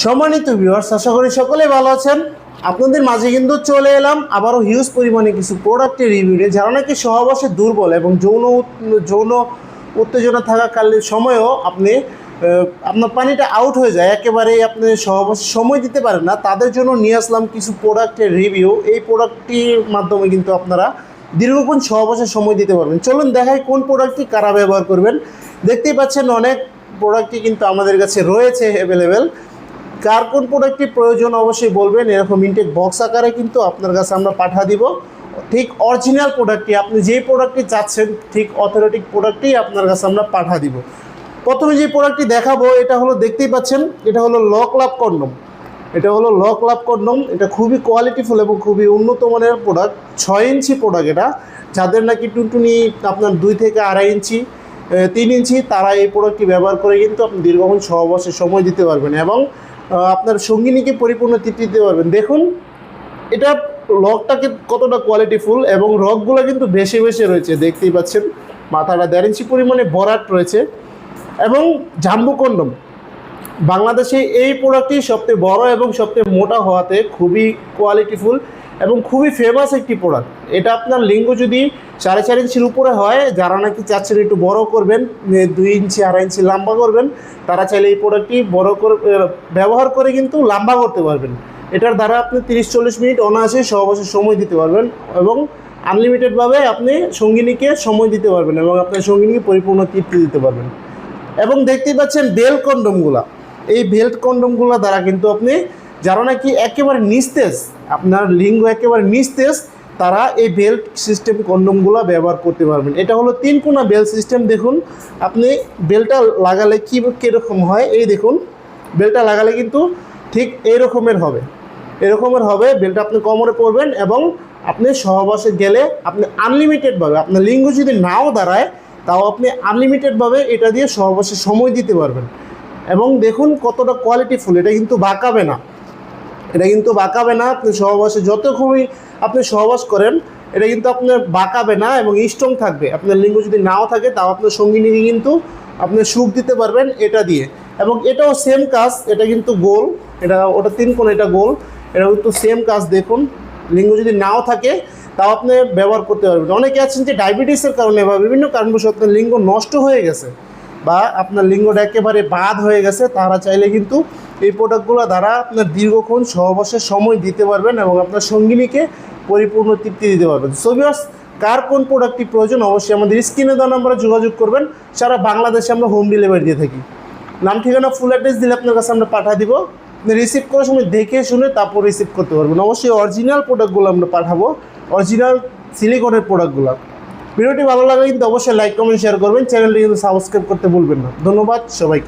সম্মানিত ভিউয়ার্স, আশা করি সকলেই ভালো আছেন। আপনাদের মাঝে কিন্তু চলে এলাম আবারও হিউজ পরিমাণে কিছু প্রোডাক্টের রিভিউ নিয়ে, যারা নাকি সহবাসে দুর্বল এবং যৌন উত্তেজনা থাকাকালীন সময়েও আপনি আপনার পানিটা আউট হয়ে যায়, একেবারেই আপনি সহবাসে সময় দিতে পারেন না, তাদের জন্য নিয়ে আসলাম কিছু প্রোডাক্টের রিভিউ। এই প্রোডাক্টটির মাধ্যমে কিন্তু আপনারা দীর্ঘক্ষণ সহবাসে সময় দিতে পারবেন। চলুন দেখাই কোন প্রোডাক্টটি কারা ব্যবহার করবেন। দেখতেই পাচ্ছেন অনেক প্রোডাক্টই কিন্তু আমাদের কাছে রয়েছে অ্যাভেলেবেল। কার কোন প্রোডাক্টটি প্রয়োজন অবশ্যই বলবেন, এরকম ইনটেক বক্স আকারে কিন্তু আপনার কাছে আমরা পাঠিয়ে দিব। ঠিক অরিজিনাল প্রোডাক্টটি, আপনি যেই প্রোডাক্টটি চাচ্ছেন ঠিক অথেন্টিক প্রোডাক্টটি আপনার কাছে আমরা পাঠিয়ে দিব। প্রথমে যে প্রোডাক্টটি দেখাবো এটা হলো, দেখতেই পাচ্ছেন, এটা হলো লক লাভ কন্ডম। এটা হলো লক লাভ কন্ডম। এটা খুবই কোয়ালিটিফুল এবং খুবই উন্নত মানের প্রোডাক্ট। 6 ইঞ্চি প্রোডাক্ট এটা। যাদের নাকি টুনটুনি আপনার 2 থেকে 2.5 ইঞ্চি 3 ইঞ্চি, তারা এই প্রোডাক্টটি ব্যবহার করে কিন্তু আপনি দীর্ঘক্ষণ সহবাসে সময় দিতে পারবেন এবং আপনার সঙ্গিনীকে পরিপূর্ণ তৃপ্তি দিতে পারবেন। দেখুন এটা লকটাকে কতটা কোয়ালিটিফুল এবং রকগুলো কিন্তু বেশি বেশি রয়েছে, দেখতেই পাচ্ছেন। মাথাটা 1.5 ইঞ্চি পরিমাণে ভরাট রয়েছে এবং জাম্বু কন্ডম। বাংলাদেশে এই প্রোডাক্টটি সবচেয়ে বড় এবং সবচেয়ে মোটা হওয়াতে খুবই কোয়ালিটিফুল এবং খুবই ফেমাস একটি প্রোডাক্ট। এটা আপনার লিঙ্গ যদি 4.5 ইঞ্চির উপরে হয়, যারা নাকি চাচ্ছেন একটু বড় করবেন, 2 ইঞ্চি 2.5 ইঞ্চি লম্বা করবেন, তারা চাইলে এই প্রোডাক্টটি বড় করে ব্যবহার করে কিন্তু লম্বা করতে পারবেন। এটার দ্বারা আপনি 30-40 মিনিট অনায়াসে সহবাসে সময় দিতে পারবেন এবং আনলিমিটেডভাবে আপনি সঙ্গিনীকে সময় দিতে পারবেন এবং আপনার সঙ্গিনীকে পরিপূর্ণ তৃপ্তি দিতে পারবেন। এবং দেখতেই পাচ্ছেন বেল্ট কন্ডমগুলো। এই বেল্ট কন্ডমগুলো দ্বারা কিন্তু আপনি, যারা নাকি একেবারে নিস্তেজ, আপনার লিঙ্গ একেবারে নিস্তেজ, তারা এই বেল্ট সিস্টেম কন্ডমগুলো ব্যবহার করতে পারবেন। এটা হলো 3 কোণা বেল্ট সিস্টেম। দেখুন আপনি বেল্টটা লাগালে কীরকম হয়, এই দেখুন বেল্টটা লাগালে কিন্তু ঠিক এরকমের হবে, বেল্টটা আপনি কোমরে পরবেন এবং আপনি সহবাসে গেলে আপনি আনলিমিটেডভাবে, আপনার লিঙ্গ যদি নাও দাঁড়ায় তাও আপনি আনলিমিটেডভাবে এটা দিয়ে সহবাসে সময় দিতে পারবেন। এবং দেখুন কতটা কোয়ালিটিফুল। এটা কিন্তু বাঁকাবে না, আপনি সহবাসে যতক্ষণই আপনি সহবাস করেন এটা কিন্তু আপনার বাঁকাবে না এবং স্ট্রং থাকবে। আপনার লিঙ্গ যদি নাও থাকে তাও আপনার সঙ্গিনীকে কিন্তু আপনি সুখ দিতে পারবেন এটা দিয়ে। এবং এটাও সেম কাজ, এটা কিন্তু গোল, ওটা 3 কোণ, এটা গোল, এটা কিন্তু সেম কাজ। দেখুন লিঙ্গ যদি নাও থাকে তাও আপনি ব্যবহার করতে পারবেন। অনেকে আছেন যে ডায়াবেটিসের কারণে বা বিভিন্ন কারণবশত আপনার লিঙ্গ নষ্ট হয়ে গেছে বা আপনার লিঙ্গটা একেবারে বাদ হয়ে গেছে, তারা চাইলে কিন্তু এই প্রোডাক্টগুলো দ্বারা আপনার দীর্ঘক্ষণ সহবাসের সময় দিতে পারবেন এবং আপনার সঙ্গিনীকে পরিপূর্ণ তৃপ্তি দিতে পারবেন। সো ভিউয়ার্স, কার কোন প্রোডাক্টটি প্রয়োজন অবশ্যই আমাদের স্ক্রিনে দেওয়া নম্বরে যোগাযোগ করবেন। সারা বাংলাদেশে আমরা হোম ডেলিভারি দিয়ে থাকি। নাম, ঠিকানা, ফুল অ্যাড্রেস দিলে আপনার কাছে আমরা পাঠিয়ে দিব। আপনি রিসিভ করার সময় দেখে শুনে তারপর রিসিভ করতে পারবেন। অবশ্যই অরিজিনাল প্রোডাক্টগুলো আমরা পাঠাবো, অরিজিনাল সিলিকনের প্রোডাক্টগুলো। ভিডিওটি ভালো লাগলে কিন্তু অবশ্যই লাইক, কমেন্ট, শেয়ার করবেন। চ্যানেলটি কিন্তু সাবস্ক্রাইব করতে ভুলবেন না। ধন্যবাদ সবাইকে।